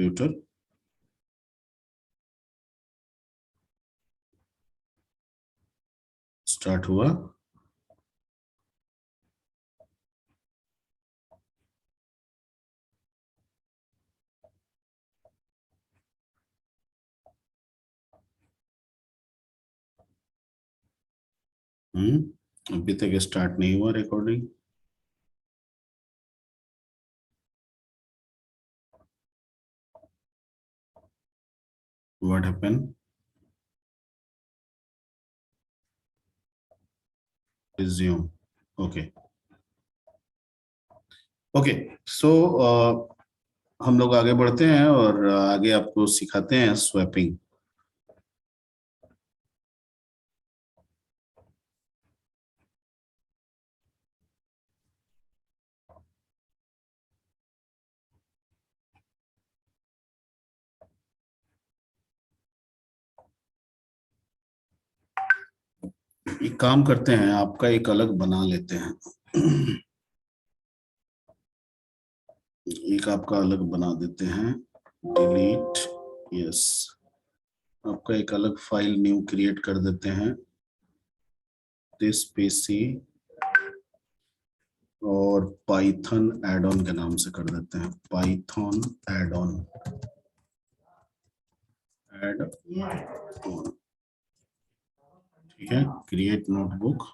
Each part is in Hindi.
कंप्यूटर। स्टार्ट हुआ। अभी तक स्टार्ट नहीं हुआ recording. What happen? Resume. Okay okay. So हम लोग आगे बढ़ते हैं और आगे आपको सिखाते हैं स्वैपिंग। एक काम करते हैं, आपका एक अलग बना लेते हैं। एक आपका अलग बना देते हैं। डिलीट। यस। आपका एक अलग फाइल न्यू क्रिएट कर देते हैं। दिस पीसी और पाइथन एड ऑन के नाम से कर देते हैं। Python add on. Add on. ठीक है। Create notebook.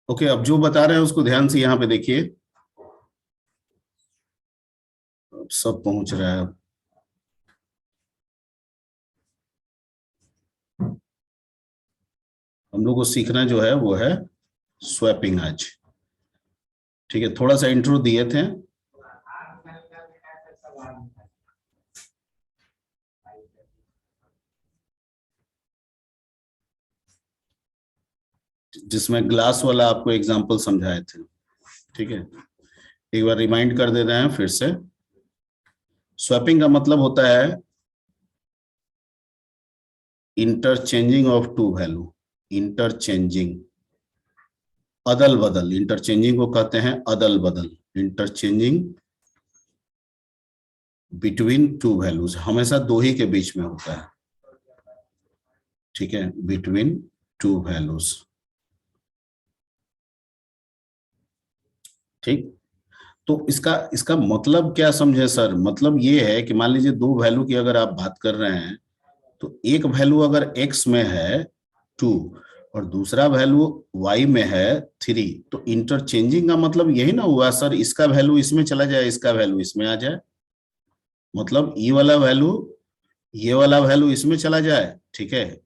ओके, अब जो बता रहे हैं उसको ध्यान से यहाँ पे देखिए। अब सब पहुंच रहा है। हम लोग को सीखना जो है वो है स्वैपिंग आज। ठीक है, थोड़ा सा इंट्रो दिए थे। जिसमें ग्लास वाला आपको एग्जांपल समझाए थे। ठीक है, एक बार रिमाइंड कर दे रहे हैं फिर से। स्वैपिंग का मतलब होता है interchanging of two value. Interchanging, अदल बदल। इंटरचेंजिंग को कहते हैं अदल बदल। इंटरचेंजिंग बिटवीन टू वैल्यूज, हमेशा दो ही के बीच में होता है। ठीक है, बिटवीन टू वैल्यूज। ठीक, तो इसका इसका मतलब क्या समझे सर? मतलब ये है कि मान लीजिए दो वैल्यू की अगर आप बात कर रहे हैं, तो एक वैल्यू अगर x में है 2 और दूसरा वैल्यू y में है 3, तो इंटरचेंजिंग का मतलब यही ना हुआ सर, इसका वैल्यू इसमें चला जाए, इसका वैल्यू इसमें आ जाए। मतलब ये वाला वैल्यू इसमें चला जाए, ठीक है,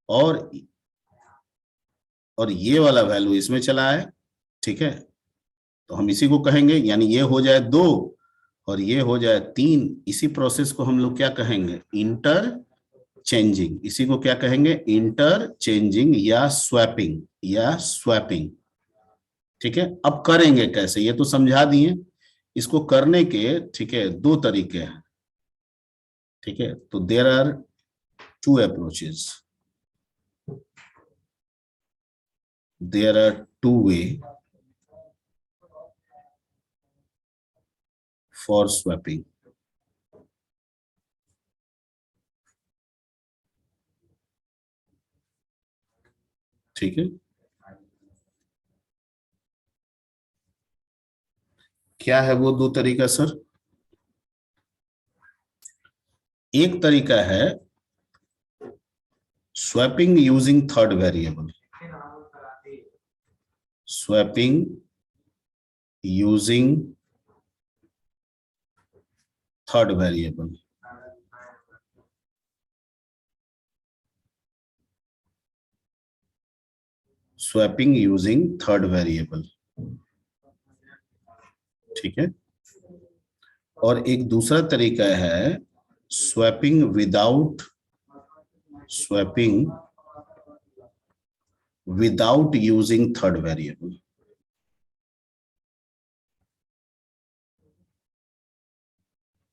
और ये वाला वैल्यू इसमें चला आए। ठीक है, तो हम इसी को कहेंगे, यानी ये हो जाए 2 और ये हो जाए 3। इसी प्रोसेस को हम लोग क्या कहेंगे? Inter changing. इसी को क्या कहेंगे? इंटर चेंजिंग या स्वैपिंग, या स्वैपिंग। ठीक है, अब करेंगे कैसे ये तो समझा दिए। इसको करने के, ठीक है, दो तरीके हैं। ठीक है, तो there are two approaches. There are two way for swapping. ठीक है, क्या है वो दो तरीका सर? एक तरीका है swapping using third variable. Swapping using third variable, swapping using third variable, ठीक है। और एक दूसरा तरीका है swapping without using third variable,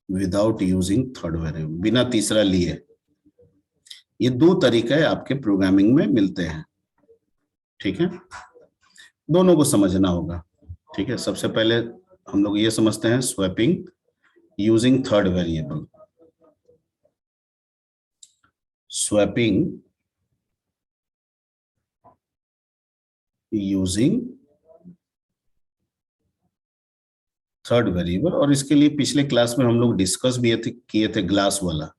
without using third variable, बिना तीसरा लिए। ये दो तरीके आपके प्रोग्रामिंग में मिलते हैं, ठीक है। दोनों को समझना होगा, ठीक है। सबसे पहले हम लोग ये समझते हैं swapping using third variable, swapping using third variable. और इसके लिए पिछले क्लास में हम लोग डिस्कस भी किए थे ग्लास वाला,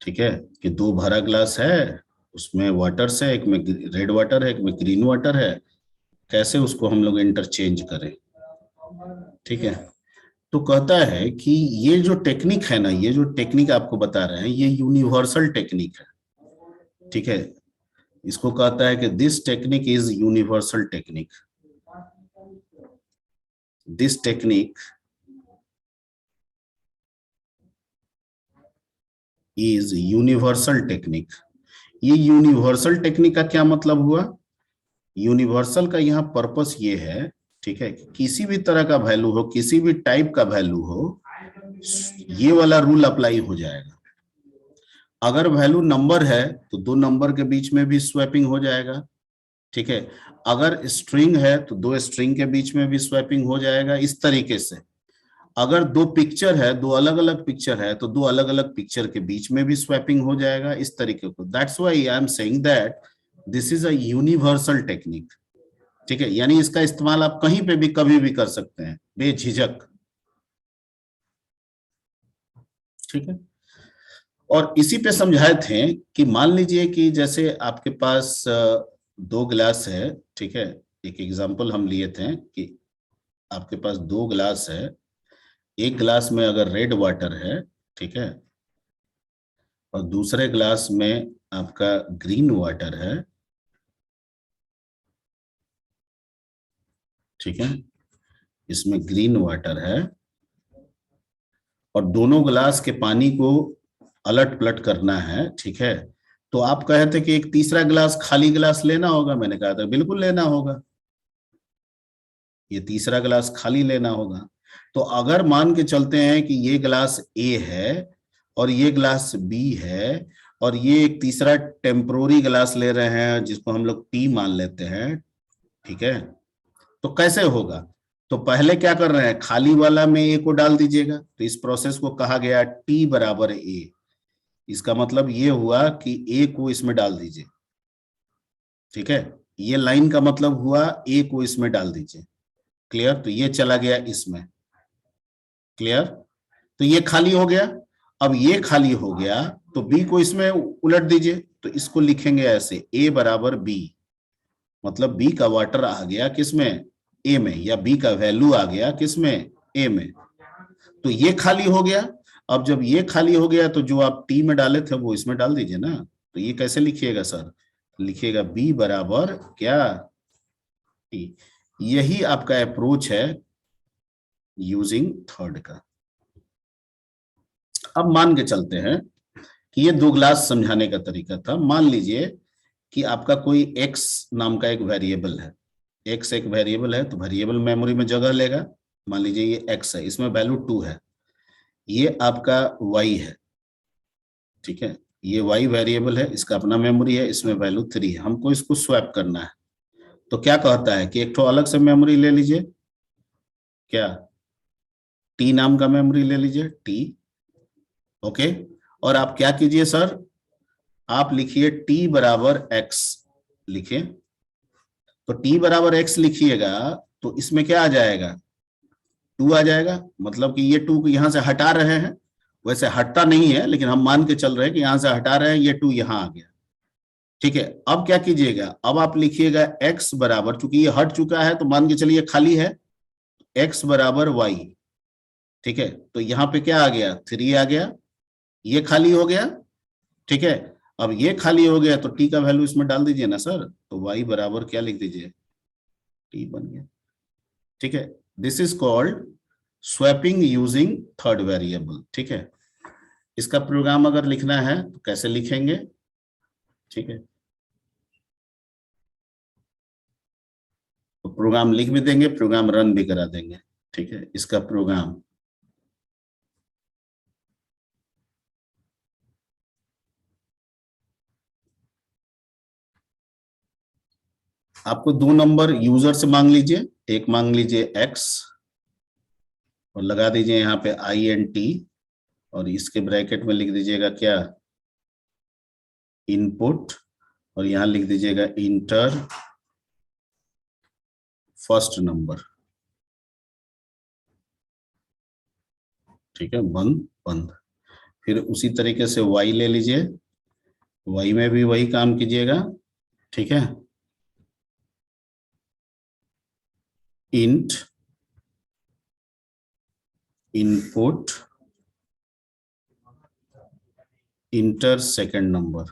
ठीक है, कि दो भरा ग्लास है, उसमें वाटर है, एक में रेड वाटर है, एक में ग्रीन वाटर है, कैसे उसको हम लोग इंटरचेंज करें, ठीक है। तो कहता है कि ये जो टेक्निक है ना, ये जो टेक्निक आपको बता रहे हैं, ये यूनिवर्सल टेक्निक है, ठीक है। इसको कहता है कि this technique is universal technique, this technique is universal technique. ये यूनिवर्सल टेक्निक का क्या मतलब हुआ? यूनिवर्सल का यहाँ पर्पस ये है, ठीक है, किसी भी तरह का वैल्यू हो, किसी भी टाइप का वैल्यू हो, ये वाला रूल अप्लाई हो जाएगा। अगर वैल्यू नंबर है तो दो नंबर के बीच में भी स्वैपिंग हो जाएगा, ठीक है। अगर स्ट्रिंग है तो दो स्ट्रिंग के बीच में भी स्वैपिंग हो जाएगा, इस तरीके से। अगर दो पिक्चर है, दो अलग अलग पिक्चर है, तो दो अलग अलग पिक्चर के बीच में भी स्वैपिंग हो जाएगा, इस तरीके को। That's why I am saying that this is a universal technique, ठीक है। यानी इसका इस्तेमाल आप कहीं पे भी कभी भी कर सकते हैं बेझिझक, ठीक है। और इसी पे समझाए थे कि मान लीजिए कि जैसे आपके पास दो गिलास है, ठीक है। एक एग्जांपल हम लिए थे कि आपके पास दो गिलास है, एक गिलास में अगर रेड वाटर है, ठीक है, और दूसरे गिलास में आपका ग्रीन वाटर है, ठीक है, इसमें ग्रीन वाटर है, और दोनों गिलास के पानी को अलट पलट करना है, ठीक है। तो आप कहे थे कि एक तीसरा गिलास, खाली गिलास लेना होगा। मैंने कहा था बिल्कुल लेना होगा, ये तीसरा गिलास खाली लेना होगा। तो अगर मान के चलते हैं कि ये गिलास ए है और ये गिलास बी है, और ये एक तीसरा टेम्पोररी गिलास ले रहे हैं जिसको हम लोग टी मान लेते हैं, ठीक है, तो कैसे होगा? तो पहले क्या कर रहे हैं, खाली वाला में ए को डाल दीजिएगा, तो इस प्रोसेस को कहा गया टी बराबर ए। इसका मतलब ये हुआ कि ए को इसमें डाल दीजिए, ठीक है। ये लाइन का मतलब हुआ ए को इसमें डाल दीजिए, क्लियर। तो ये चला गया इसमें, क्लियर। तो ये खाली हो गया। अब ये खाली हो गया तो बी को इसमें उलट दीजिए, तो इसको लिखेंगे ऐसे, ए बराबर बी, मतलब बी का वाटर आ गया किसमें, ए में, या बी का वैल्यू आ गया किसमें, ए में। तो ये खाली हो गया। अब जब ये खाली हो गया तो जो आप टी में डाले थे वो इसमें डाल दीजिए ना। तो ये कैसे लिखिएगा सर? लिखिएगा बी बराबर क्या, टी। यही आपका अप्रोच है यूजिंग थर्ड का। अब मान के चलते हैं कि ये दो ग्लास समझाने का तरीका था। मान लीजिए कि आपका कोई x नाम का एक वेरिएबल है, x एक वेरिएबल है, तो वेरिएबल मेमोरी में जगह लेगा। मान लीजिए ये x है, इसमें वैल्यू 2 है, ये आपका y है, ठीक है, ये y वेरिएबल है, इसका अपना मेमोरी है, इसमें वैल्यू 3 है। हमको इसको स्वैप करना है, तो क्या कहता है कि एक तो अलग से मेमोरी ले लीजिए, क्या, t नाम का मेमोरी ले लीजिए, t, ओके। और आप क्या कीजिए सर, आप लिखिए t बराबर x, लिखिए। तो t बराबर x लिखिएगा तो इसमें क्या आ जाएगा, 2 आ जाएगा। मतलब कि ये 2 को यहां से हटा रहे हैं, वैसे हटता नहीं है लेकिन हम मान के चल रहे हैं कि यहां से हटा रहे हैं, ये 2 यहां आ गया, ठीक है। अब क्या कीजिएगा, अब आप लिखिएगा x बराबर, चूंकि ये हट चुका है तो मान के चलिए खाली है, x बराबर y, ठीक है, तो यहाँ पे क्या आ गया, 3 आ गया, ये खाली हो गया। ठीक है, अब ये खाली हो गया तो टी का वैल्यू इसमें डाल दीजिए ना सर, तो y बराबर क्या लिख दीजिए, टी बन गया। ठीक है, this is called swapping using third variable. ठीक है, इसका प्रोग्राम अगर लिखना है तो कैसे लिखेंगे, ठीक है, तो प्रोग्राम लिख भी देंगे, प्रोग्राम रन भी करा देंगे। ठीक है, इसका प्रोग्राम आपको 2 नंबर यूजर से मांग लीजिए, एक मांग लीजिए x और लगा दीजिए यहाँ पे INT और इसके ब्रैकेट में लिख दीजिएगा क्या, इनपुट, और यहाँ लिख दीजिएगा इंटर फर्स्ट नंबर। ठीक है, बंद बंद। फिर उसी तरीके से y ले लीजिए, y में भी वही काम कीजिएगा। ठीक है, int input inter second number.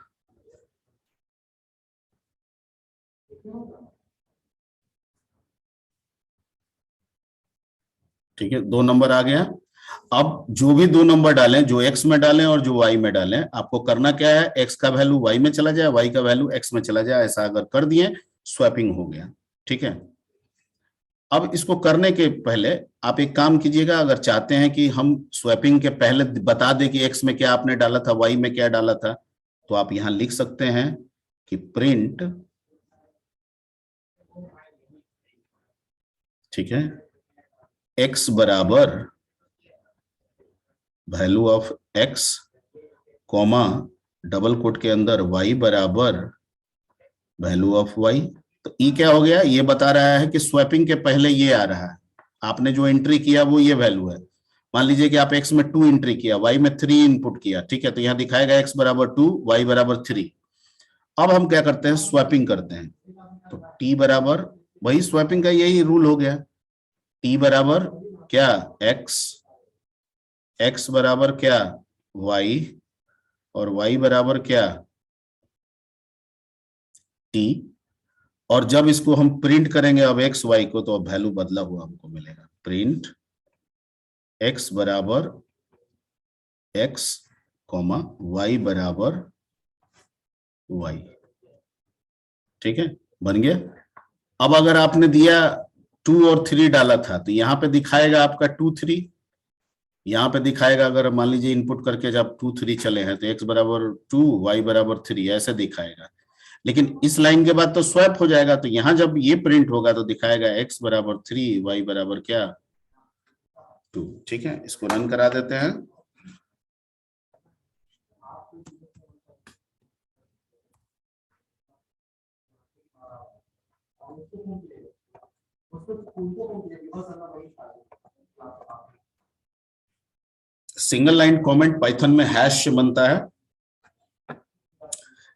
ठीक है, 2 नंबर आ गया। अब जो भी 2 नंबर डालें, जो x में डालें और जो y में डालें, आपको करना क्या है, x का वैल्यू y में चला जाए, y का वैल्यू x में चला जाए, ऐसा अगर कर दिए स्वैपिंग हो गया। ठीक है, अब इसको करने के पहले आप एक काम कीजिएगा, अगर चाहते हैं कि हम स्वैपिंग के पहले बता दें कि x में क्या आपने डाला था, y में क्या डाला था, तो आप यहां लिख सकते हैं कि प्रिंट, ठीक है, x बराबर value of x, comma double quote के अंदर y बराबर वैल्यू ऑफ y। तो ई क्या हो गया, ये बता रहा है कि स्वैपिंग के पहले ये आ रहा है, आपने जो एंट्री किया वो ये वैल्यू है। मान लीजिए कि आप x में 2 एंट्री किया, y में 3 इनपुट किया। ठीक है, तो यहाँ दिखाएगा x बराबर 2, y बराबर 3। अब हम क्या करते हैं, स्वैपिंग करते हैं, तो t बराबर, वही स्वैपिंग का यही रूल हो गया, t बराबर क्या x, x बराबर क्या y, और y बराबर क्या t। और जब इसको हम प्रिंट करेंगे अब एक्स वाई को, तो अब वैल्यू बदला हुआ हमको मिलेगा, प्रिंट एक्स बराबर एक्स, कॉमा वाई बराबर वाई। ठीक है, बन गया। अब अगर आपने दिया 2 और 3 डाला था, तो यहाँ पे दिखाएगा आपका 2 3, यहाँ पे दिखाएगा, अगर मान लीजिए इनपुट करके जब 2 3 चले हैं तो एक्स बराबर 2, वाई बराबर 3, ऐसे दिखाएगा। लेकिन इस लाइन के बाद तो स्वैप हो जाएगा, तो यहां जब ये प्रिंट होगा तो दिखाएगा x बराबर 3, वाई बराबर क्या 2। ठीक है, इसको रन करा देते हैं। सिंगल लाइन कमेंट पाइथन में हैश से बनता है,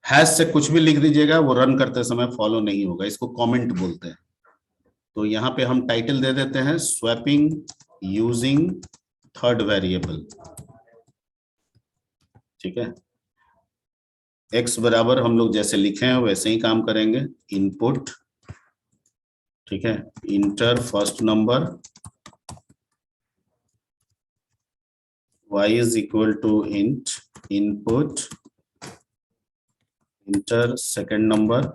हैश से कुछ भी लिख दीजिएगा, वो रन करते समय फॉलो नहीं होगा, इसको कमेंट बोलते हैं। तो यहाँ पे हम टाइटल दे देते हैं स्वैपिंग यूजिंग थर्ड वेरिएबल। ठीक है, x बराबर हम लोग जैसे लिखे हैं वैसे ही काम करेंगे, इनपुट, ठीक है, inter first number, y is equal to int input inter second number,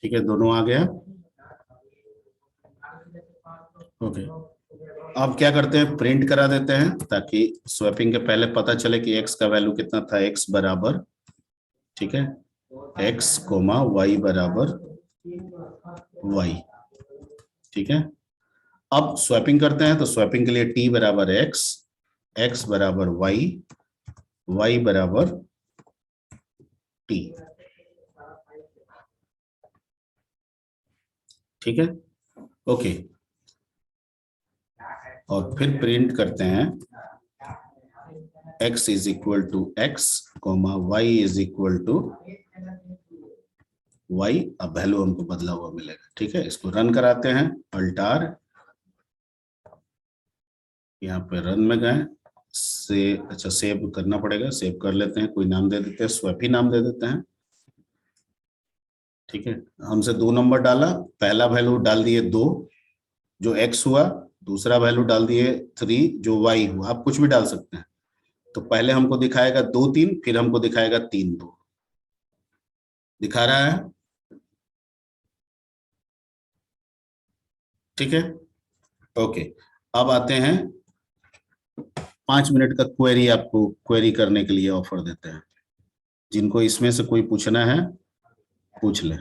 ठीक है, दोनों आ गया। ओके, अब क्या करते हैं, प्रिंट करा देते हैं ताकि स्वैपिंग के पहले पता चले कि x का वैल्यू कितना था, x बराबर, ठीक है, x कोमा y बराबर y। ठीक है, अब स्वैपिंग करते हैं, तो स्वैपिंग के लिए t बराबर x, x बराबर y, y बराबर t। ठीक है, ओके, और फिर प्रिंट करते हैं x is equal to x, y is equal to y। अब वैल्यू हमको बदला हुआ मिलेगा। ठीक है, इसको रन कराते हैं। अल्टार, यहाँ पे रन में गए से, अच्छा सेव करना पड़ेगा, सेव कर लेते हैं, कोई नाम दे देते हैं, स्वैप ही नाम दे देते हैं। ठीक है, हमसे 2 नंबर डाला, पहला वैल्यू डाल दिए 2 जो x हुआ, दूसरा वैल्यू डाल दिए 3 जो y हुआ। आप कुछ भी डाल सकते हैं। तो पहले हमको दिखाएगा 2 3, फिर हमको दिखाएगा 3 2, दिखा रहा है। ठीक है, ओके। अब आते हैं 5 मिनट का क्वेरी, आपको क्वेरी करने के लिए ऑफर देते हैं। जिनको इसमें से कोई पूछना है पूछ ले।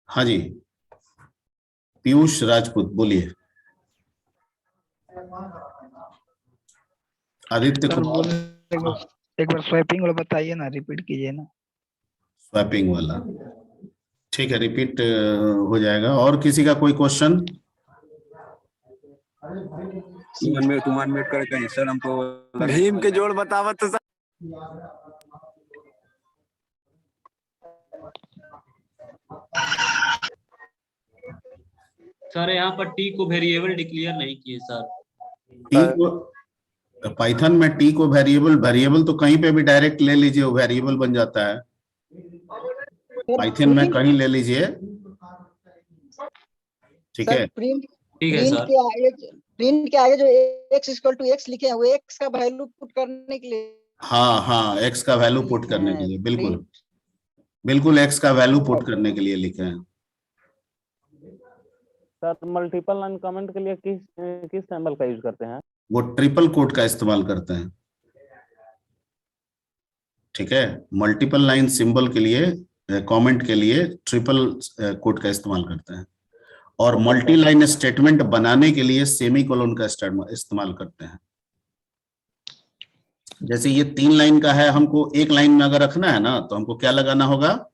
हाँ जी, पीयूष राजपूत बोलिए। आदित्य कुमार, एक बार स्वैपिंग वाला बताइए ना, रिपीट कीजिए ना। स्वैपिंग वाला, ठीक है, रिपीट हो जाएगा। और किसी का कोई क्वेश्चन? तुम अनम्यूट करके सर हमको भीम के जोड़ बतावत तो सर यहाँ पर टी को वेरिएबल डिक्लेयर नहीं किए सर। टी को पाइथन में टी को वेरिएबल तो कहीं पे भी डायरेक्ट ले लीजिए, वो वेरिएबल बन जाता है। पाइथन में कहीं ले लीजिए। ठीक है, ठीक है सर। प्रिंट के आगे जो x इक्वल टू x लिखे हैं वो x का वैल्यू पुट करने के लिए। हाँ हाँ, x का वैल्यू पुट करने के लिए, बिल्कुल बिल्कुल x का वैल्यू पुट करने के लिए लिखे हैं। सर मल्टीपल लाइन कमेंट के लिए किस सिंबल का यूज करते हैं? वो ट्रिपल कोट का इस्तेमाल करते हैं। ठीक है, मल्टीपल लाइन सिंबल के लिए, कमेंट के लिए ट्रिपल कोट का इस्तेमाल करते हैं। और मल्टी लाइन स्टेटमेंट बनाने के लिए सेमीकोलन का इस्तेमाल करते हैं। जैसे ये 3 लाइन का है, हमको एक लाइन में अगर रखना है ना, तो हमको क्या लगाना होगा?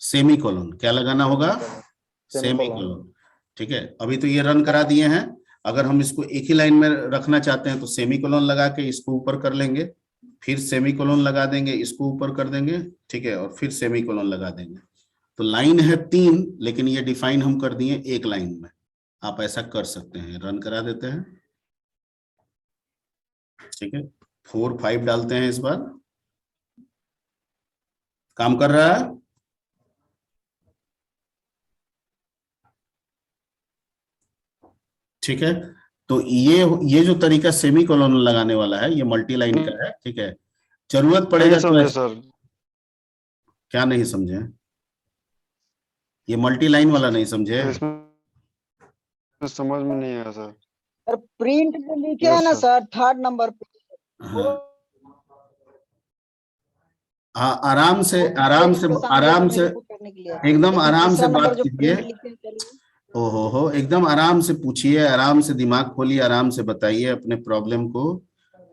सेमीकोलन। क्या लगाना होगा? सेमीकोलन। ठीक है, अभी तो ये रन करा दिए हैं। अगर हम इसको एक ही लाइन में रखना चाहते हैं तो सेमीकोलन लगा के इसको ऊपर कर लेंगे, फिर सेमीकोलन लगा देंगे, इसको ऊपर कर देंगे। ठीक है, और फिर सेमीकोलन लगा देंगे। तो लाइन है 3, लेकिन ये डिफाइन हम कर दिए एक लाइन में। आप ऐसा कर सकते हैं। रन करा देते हैं। ठीक है, 4 5 डालते हैं। इस बार काम कर रहा है। ठीक है, तो ये जो तरीका सेमीकोलन लगाने वाला है, ये मल्टी लाइन का है। ठीक है, जरूरत पड़ेगा तो सर। क्या नहीं समझे? ये मल्टी लाइन वाला नहीं समझे? समझ में नहीं आया सर। सर प्रिंट जो लिखे है ना सर 3rd नंबर पे। हाँ, आराम से एकदम आराम से बात कीजिए। ओहो, एकदम आराम से पूछिए, आराम से दिमाग खोलिए, आराम से बताइए अपने प्रॉब्लम को।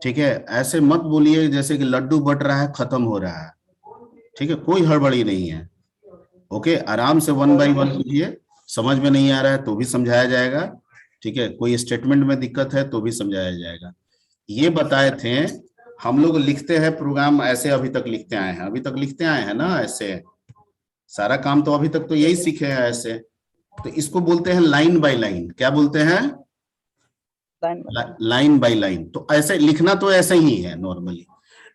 ठीक है, ऐसे मत बोलिए जैसे कि लड्डू बट रहा है, खत्म हो रहा है। ठीक है, कोई हड़बड़ी नहीं है। ओके, आराम से 1 बाय 1 कीजिए। समझ में नहीं आ रहा है तो भी समझाया जाएगा। ठीक है, कोई स्टेटमेंट में दिक्कत है तो भी समझाया जाएगा। ये बताए थे हम लोग लिखते हैं प्रोग्राम ऐसे, अभी तक लिखते आए हैं, अभी तक लिखते आए हैं ना ऐसे। सारा काम तो अभी तक तो यही सीखे हैं ऐसे। तो इसको बोलते हैं लाइन बाय लाइन। क्या बोलते हैं? Line by line. तो ऐसे लिखना तो ऐसे ही है नॉर्मली,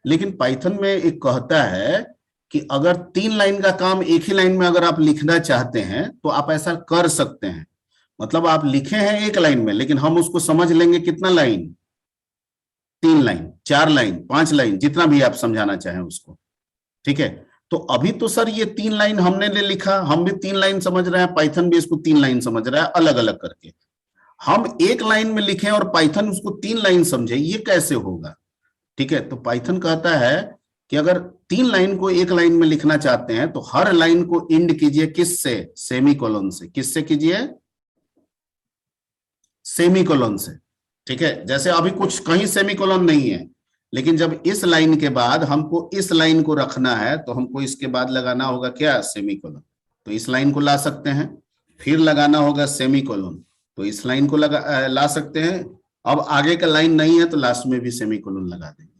लेकिन पाइथन में एक कहता है कि अगर 3 लाइन का काम एक ही लाइन में अगर आप लिखना चाहते हैं तो आप ऐसा कर सकते हैं। मतलब आप लिखे हैं एक लाइन में, लेकिन हम उसको समझ लेंगे कितना लाइन? 3 लाइन, 4 लाइन, 5 लाइन, जितना भी आप समझाना चाहें उसको। ठीक है, तो अभी तो सर ये 3 लाइन हमने ले लिखा, हम भी 3 लाइन समझ रहे हैं, पाइथन भी इसको 3 लाइन समझ रहा है, अलग अलग करके। हम एक लाइन में लिखें और पाइथन उसको 3 लाइन समझे, ये कैसे होगा? ठीक है, तो पाइथन कहता है कि अगर 3 लाइन को एक लाइन में लिखना चाहते हैं तो हर लाइन को इंड कीजिए किससे? सेमीकोलन से। किससे कीजिए? सेमीकोलन से। ठीक है, जैसे अभी कुछ कहीं सेमीकोलन नहीं है, लेकिन जब इस लाइन के बाद हमको इस लाइन को रखना है तो हमको इसके बाद लगाना होगा क्या? सेमीकोलन। तो इस लाइन को ला सकते हैं, फिर लगाना होगा सेमीकोलन, तो इस लाइन को ला सकते हैं, अब आगे का लाइन नहीं है तो लास्ट में भी सेमीकोलन लगा देंगे।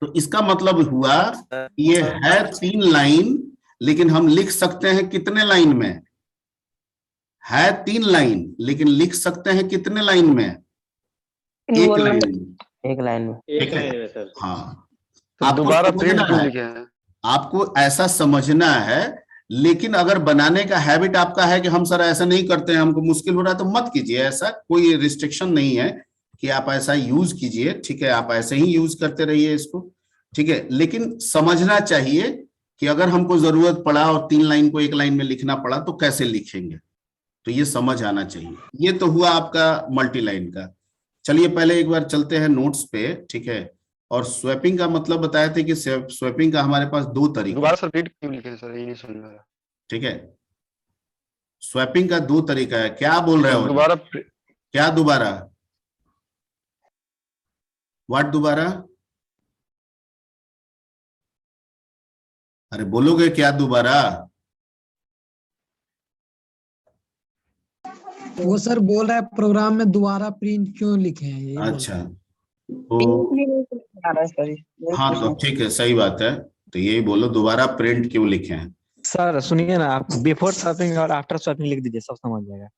तो इसका मतलब हुआ ये है 3 लाइन, लेकिन हम लिख सकते हैं कितने लाइन में? है 3 लाइन, लेकिन लिख सकते हैं कितने लाइन में? एक लाइन में। एक लाइन में। ठीक है, हाँ। तो आपको दोबारा समझना प्रिंट क्यों है, लिखे हैं? आपको ऐसा समझना है। लेकिन अगर बनाने का हैबिट आपका है कि हम सर ऐसा नहीं करते हैं, हमको मुश्किल हो रहा है, तो मत कीजिए। ऐसा कोई रिस्ट्रिक्शन नहीं है कि आप ऐसा यूज कीजिए, ठीक है, आप ऐसे ही यूज करते रहिए इसको, ठीक है। लेकिन समझना चाहिए कि अगर हमको जरूरत पड़ा और 3 लाइन को 1 लाइन में लिखना पड़ा तो कैसे लिखेंगे, तो ये समझ आना चाहिए। ये तो हुआ आपका मल्टी लाइन का। चलिए पहले एक बार चलते हैं नोट्स पे, ठीक है। और स्वैपिंग का मतलब बताए थे कि स्वैपिंग का हमारे पास 2 तरीके, दोबारा सर प्रिंट क्यों लिखे हैं सर, ये नहीं समझ में आ रहा। ठीक है। स्वैपिंग का 2 तरीका है। क्या बोल रहे हो? दोबारा क्या दोबारा? व्हाट दोबारा? अरे बोलोगे क्या दोबारा? वो सर बोल रहा है प्रोग्राम में दोबारा प्रिंट क्यों लिखे हैं, ये बोल अच्छा, तो हाँ तो ठीक है, सही बात है। तो यही बोलो, दोबारा प्रिंट क्यों लिखे हैं। सर सुनिए ना, आप बिफोर स्वैपिंग और आफ्टर स्वैपिंग लिख दीजिए, सब समझ जाएगा।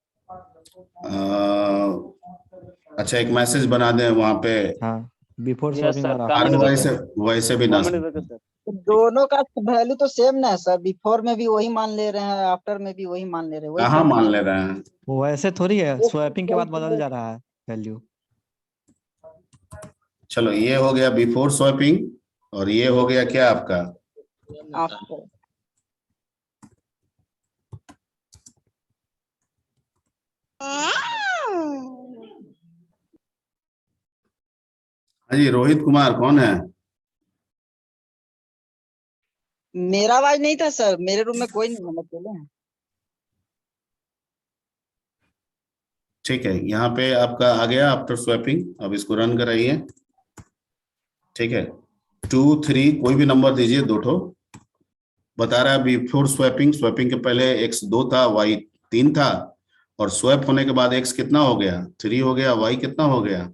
अच्छा, एक मैसेज बना दें वहां पे। हाँ, बिफोर Yes, स्वैपिंग sir. और अरे आफ्टर। वैसे वैसे भी ना Comment करके सर। दोनों का वैल्यू तो सेम ना है सर, बिफोर में भी वही मान ले रहे हैं, आफ्टर में भी वही मान ले रहे हैं, वही कहाँ सब मान ले रहे हैं? वो वैसे थोड़ी है, स्वैपिंग के बाद बदल जा रहा है वैल्यू। चलो, ये हो गया बिफोर स्वैपिंग और ये हो गया क्या आपका? आफ्टर। हाँ जी, रोहित कुमार कौन है? मेरा आवाज नहीं था सर, मेरे रूम में कोई नहीं, हम अकेले हैं। ठीक है, यहाँ पे आपका आ गया आफ्टर स्वैपिंग। अब इसको रन कराइए, ठीक है। 2 3 कोई भी नंबर दीजिए, 2 ठो। बता रहा है बिफोर स्वैपिंग, स्वैपिंग के पहले x 2 था, y 3 था, और स्वैप होने के बाद x कितना हो गया? 3 हो गया, y कितना हो गया?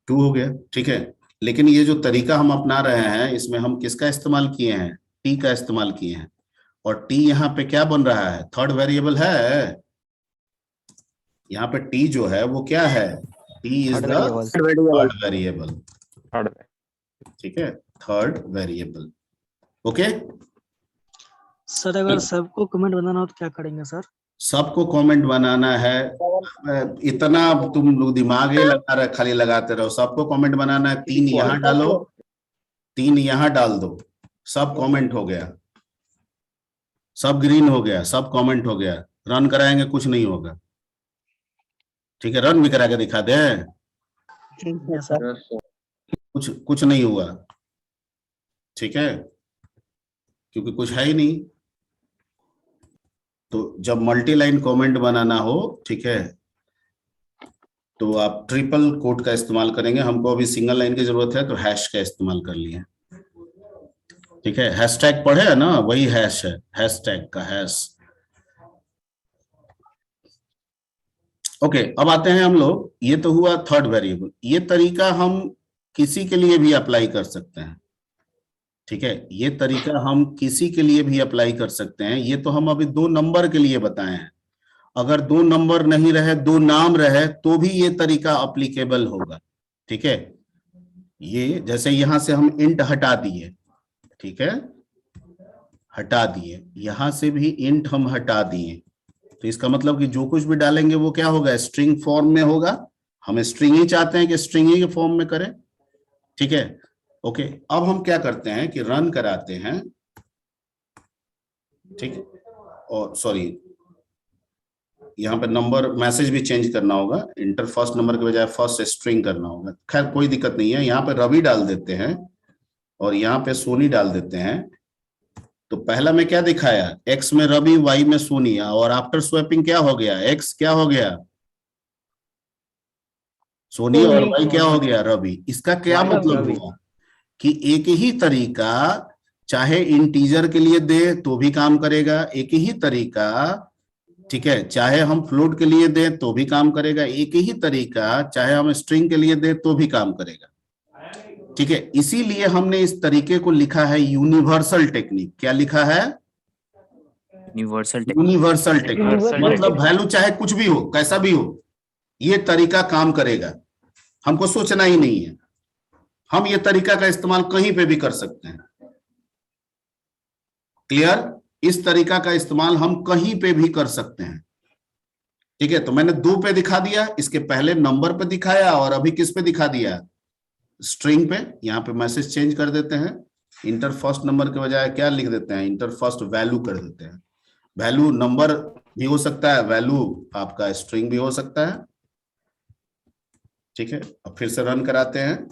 2 हो गया, ठीक है। लेकिन ये जो तरीका हम अपना रहे हैं, इसमें हम किसका इस्तेमाल किए हैं? t का इस्तेमाल किए हैं। और t यहाँ पे क्या बन रहा है? थर्ड वेरिएबल है। यहाँ पे t जो है वो क्या है? t is the third variable, ठीक है, थर्ड वेरिएबल। ओके सर, अगर सबको कमेंट बनाना हो तो क्या करेंगे सर? सबको कमेंट बनाना है, इतना तुम लोग दिमाग ही लगा रहे, खाली लगाते रहो। सबको कमेंट बनाना है। 3 यहाँ डालो, 3 यहाँ डाल दो, सब कमेंट हो गया, सब ग्रीन हो गया, सब कमेंट हो गया। रन कराएंगे, कुछ नहीं होगा, ठीक है। रन भी करा के दिखा दे, कुछ नहीं हुआ, ठीक है, क्योंकि कुछ है ही नहीं। तो जब मल्टी लाइन कमेंट बनाना हो, ठीक है, तो आप ट्रिपल कोट का इस्तेमाल करेंगे। हमको अभी सिंगल लाइन की जरूरत है, तो हैश का इस्तेमाल कर लिए, ठीक है। हैशटैग पढ़े है ना, वही हैश है, हैशटैग का हैश। ओके, अब आते हैं हम लोग, ये तो हुआ थर्ड वेरिएबल। ये तरीका हम किसी के लिए भी अप्लाई कर सकते हैं, ठीक है। ये तरीका हम किसी के लिए भी अप्लाई कर सकते हैं। ये तो हम अभी 2 नंबर के लिए बताए हैं। अगर 2 नंबर नहीं रहे, 2 नाम रहे, तो भी ये तरीका अप्लीकेबल होगा, ठीक है। ये जैसे यहां से हम इंट हटा दिए, ठीक है, हटा दिए, यहां से भी इंट हम हटा दिए, तो इसका मतलब कि जो कुछ भी डालेंगे वो क्या होगा? स्ट्रिंग फॉर्म में होगा। हम स्ट्रिंग ही चाहते हैं कि स्ट्रिंग ही के फॉर्म में करें, ठीक है। ओके, अब हम क्या करते हैं कि रन कराते हैं, ठीक है। और सॉरी, यहाँ पे नंबर मैसेज भी चेंज करना होगा, इंटर फर्स्ट नंबर के बजाय फर्स्ट स्ट्रिंग करना होगा। खैर कोई दिक्कत नहीं है, यहाँ पे रवि डाल देते हैं और यहाँ पे सोनी डाल देते हैं। तो पहला में क्या दिखाया? x में रवि, y में सोनी, और आफ्टर स्वैपिंग क्या हो गया? x क्या हो गया? सोनी, और y क्या हो गया? रवि। इसका क्या मतलब हुआ कि एक ही तरीका चाहे इंटीजर के लिए दे तो भी काम करेगा, एक ही तरीका ठीक है, चाहे हम फ्लोट के लिए दें तो भी काम करेगा, एक ही तरीका चाहे हम स्ट्रिंग के लिए दें तो भी काम करेगा। ठीक है, इसीलिए हमने इस तरीके को लिखा है यूनिवर्सल टेक्निक। क्या लिखा है? Universal technique. मतलब वैल्यू चाहे कुछ भी हो, कैसा भी हो, ये तरीका काम करेगा, हमको सोचना ही नहीं है। हम ये तरीका का इस्तेमाल कहीं पे भी कर सकते हैं। क्लियर? इस तरीका का इस्तेमाल हम कहीं पे भी कर सकते हैं। ठीक है, तो मैंने 2 पे दिखा दिया, इसके पहले नंबर पे दिखाया और अभी किस पे दिखा दिया? स्ट्रिंग पे। यहाँ पे मैसेज चेंज कर देते हैं, इंटर फर्स्ट नंबर के बजाय क्या लिख देते हैं? इंटर फर्स्ट वैल्यू कर देते हैं। वैल्यू नंबर भी हो सकता है, वैल्यू आपका स्ट्रिंग भी हो सकता है। ठीक है, अब फिर से रन कराते हैं।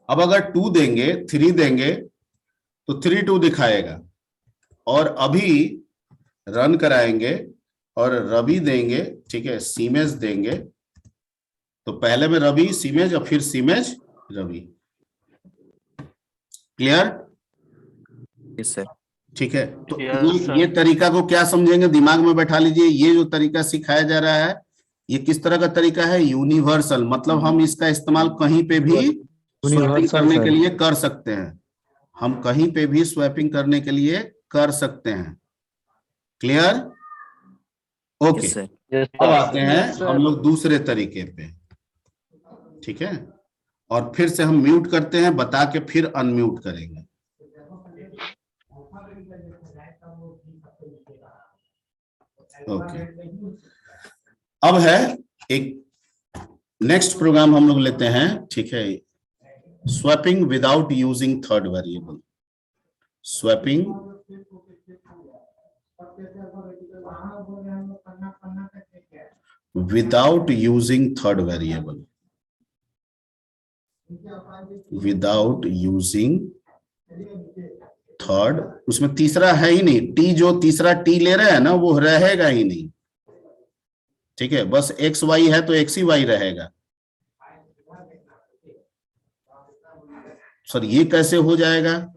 अब अगर 2 देंगे, 3 देंगे तो 3 2 दिखाएगा, और अभी रन कराएंगे और रवि देंगे, ठीक है, सीमेज देंगे तो पहले में रवि सीमेज और फिर सीमेज रवि। क्लियर? Yes sir. ठीक है, तो ये तरीका को क्या समझेंगे, दिमाग में बैठा लीजिए। ये जो तरीका सिखाया जा रहा है ये किस तरह का तरीका है? यूनिवर्सल, मतलब हम इसका इस्तेमाल कहीं पे भी स्वैपिंग करने के लिए कर सकते हैं। हम कहीं पे भी स्वैपिंग करने के लिए कर सकते हैं। क्लियर? ओके, अब आते हैं हम लोग दूसरे तरीके पे। ठीक है, और फिर से हम म्यूट करते हैं, बता के फिर अनम्यूट करेंगे। ओके, अब है एक नेक्स्ट प्रोग्राम हम लोग लेते हैं। ठीक है, swapping without using third variable. Swapping without using third variable, without using third. उसमें तीसरा है ही नहीं, टी जो तीसरा टी ले रहे हैं ना वो रहेगा ही नहीं। ठीक है, बस एक्स वाई है तो एक्स ही वाई रहेगा। सर ये कैसे हो जाएगा?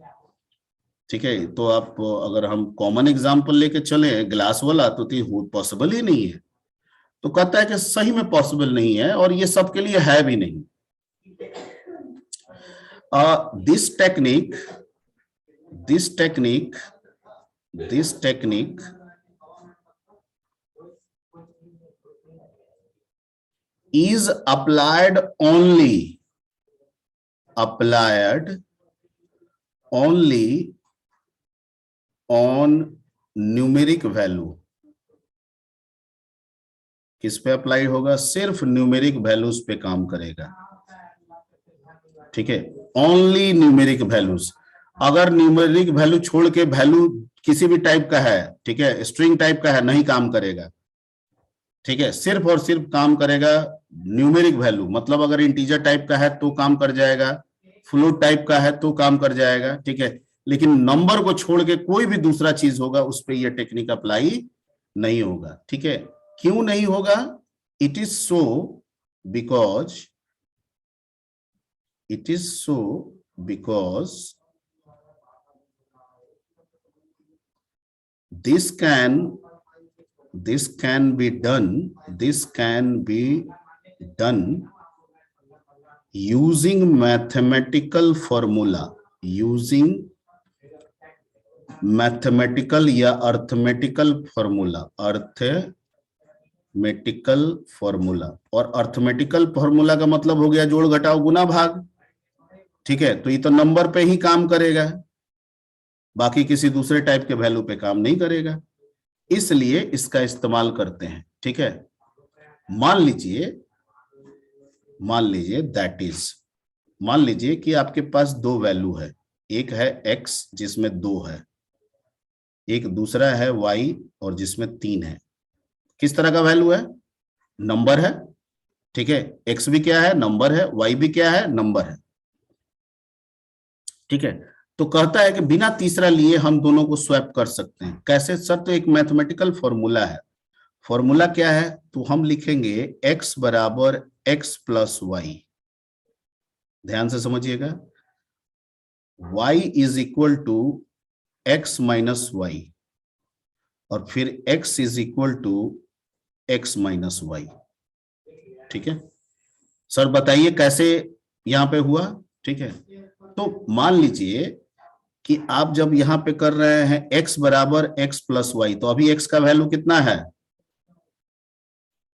ठीक है, तो आप अगर हम कॉमन एग्जांपल लेके चले ग्लास वाला तो पॉसिबल ही नहीं है। तो कहता है कि सही में पॉसिबल नहीं है और ये सबके लिए है भी नहीं। This technique is applied only on numeric value. किस पे अप्लाई होगा? सिर्फ न्यूमेरिक वैल्यूज पे काम करेगा। ठीक है, ओनली न्यूमेरिक वैल्यूज। अगर न्यूमेरिक वैल्यू छोड़ के वैल्यू किसी भी टाइप का है, ठीक है, स्ट्रिंग टाइप का है, नहीं काम करेगा। ठीक है, सिर्फ और सिर्फ काम करेगा न्यूमेरिक वैल्यू। मतलब अगर इंटीजर टाइप का है तो काम कर जाएगा, फ्लोट टाइप का है तो काम कर जाएगा। ठीक है, लेकिन नंबर को छोड़ के कोई भी दूसरा चीज होगा उस पर यह टेक्निक अप्लाई नहीं होगा। ठीक है, क्यों नहीं होगा? It is so because this can be done using mathematical formula, या अर्थमेटिकल फॉर्मूला। और अर्थमेटिकल फॉर्मूला का मतलब हो गया जोड़ घटाव गुना भाग। ठीक है, तो ये तो नंबर पे ही काम करेगा, बाकी किसी दूसरे टाइप के वैल्यू पे काम नहीं करेगा, इसलिए इसका इस्तेमाल करते हैं। ठीक है, मान लीजिए कि आपके पास 2 वैल्यू है, एक है x जिसमें 2 है, एक दूसरा है y और जिसमें 3 है। किस तरह का वैल्यू है? नंबर है। ठीक है, x भी क्या है? नंबर है। y भी क्या है? नंबर है। ठीक है, तो कहता है कि बिना तीसरा लिए हम दोनों को स्वैप कर सकते हैं। कैसे सर? तो एक मैथमेटिकल फॉर्मूला है। फॉर्मूला क्या है? तो हम लिखेंगे x बराबर x प्लस वाई। ध्यान से समझिएगा, y is equal to x minus y, और फिर x is equal to x minus y. ठीक है सर, बताइए कैसे यहाँ पे हुआ। ठीक है, तो मान लीजिए कि आप जब यहाँ पे कर रहे हैं x बराबर x प्लस वाई, तो अभी x का वैल्यू कितना है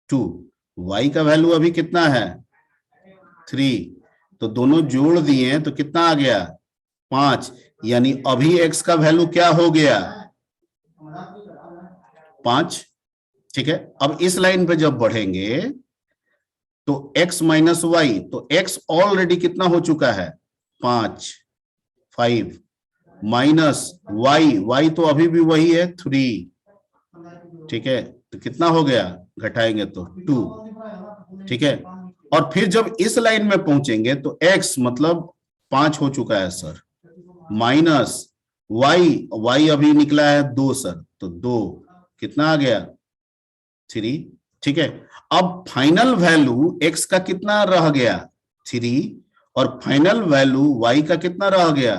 2, y का वैल्यू अभी कितना है 3, तो दोनों जोड़ दिए तो कितना आ गया 5, यानी अभी x का वैल्यू क्या हो गया 5। ठीक है, अब इस लाइन पे जब बढ़ेंगे तो x माइनस वाई, तो x ऑलरेडी कितना हो चुका है 5 माइनस y तो अभी भी वही है 3। ठीक है, तो कितना हो गया, घटाएंगे तो 2। ठीक है, और फिर जब इस लाइन में पहुंचेंगे तो x मतलब 5 हो चुका है सर, माइनस y अभी निकला है 2 सर, तो 2 कितना आ गया 3। ठीक है, अब फाइनल वैल्यू x का कितना रह गया 3 और फाइनल वैल्यू y का कितना रह गया